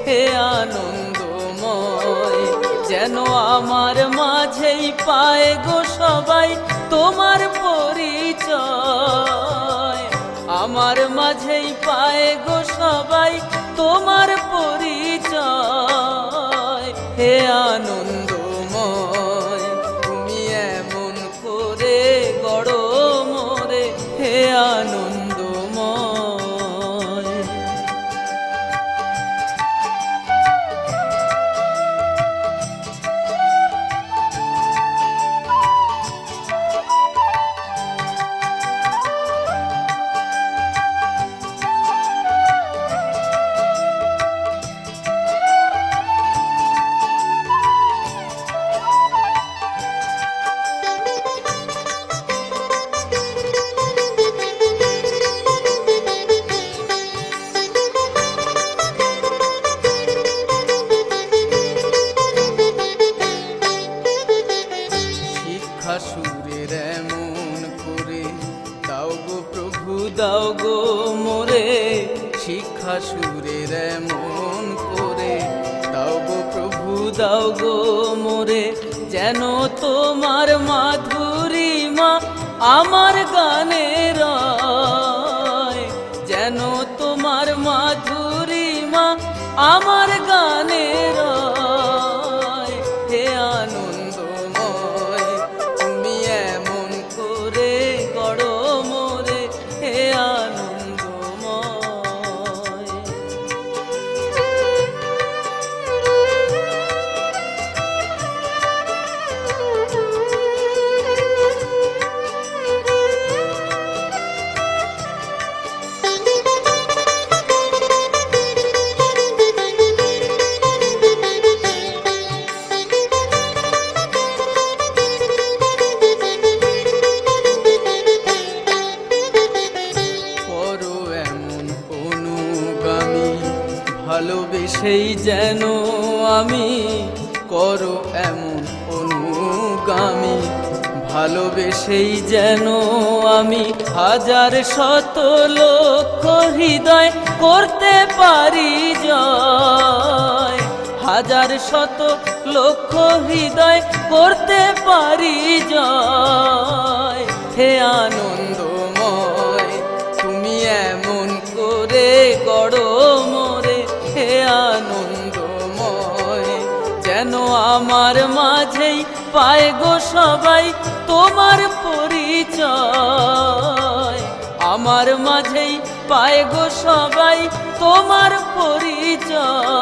হে আনন্দময়। যেন আমার মাঝেই পায় গো সবাই তোমার পরিচয়, আমার মাঝেই পায় গো সবাই তোমার পরিচয়। হে আনন্দময়, তুমি এমন করে গড়ো মোরে, হে আনন্দময়। সুরের এমন করে দাও গো প্রভু, দাও গো মোরে, শিক্ষা সুরের এমন করে দাও গো প্রভু, দাও গো মোরে। যেন তোমার মাধুরীমা আমার গানে রয়, যেন তোমার মাধুরীমা আমার গানে রয়। হে আনন্দময়, তুমি এমন করে গড়ো মোরে, হে আনন্দময়। ভালোবেসেই যেন আমি করো এমন অনুগামী, ভালোবেসেই যেন আমি হাজার শত লক্ষ হৃদয় করতে পারি জয়, হাজার শত লক্ষ হৃদয় করতে পারি জয়। হে আনন্দময়, তুমি এমন করে গড়ো মোরে, হে আনন্দময়। যেন আমার মাঝেই পায় গো সবাই তোমার পরিচয়, আমার মাঝেই পায় গো সবাই তোমার পরিচয়।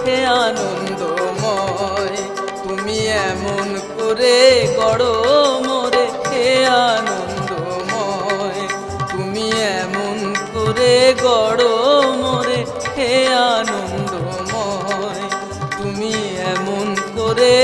হে আনন্দময়, তুমি এমন করে গড়ো মোরে, হে আনন্দময়। তুমি এমন করে গড়ো মোরে, হে আনন্দময়। তুমি এমন করে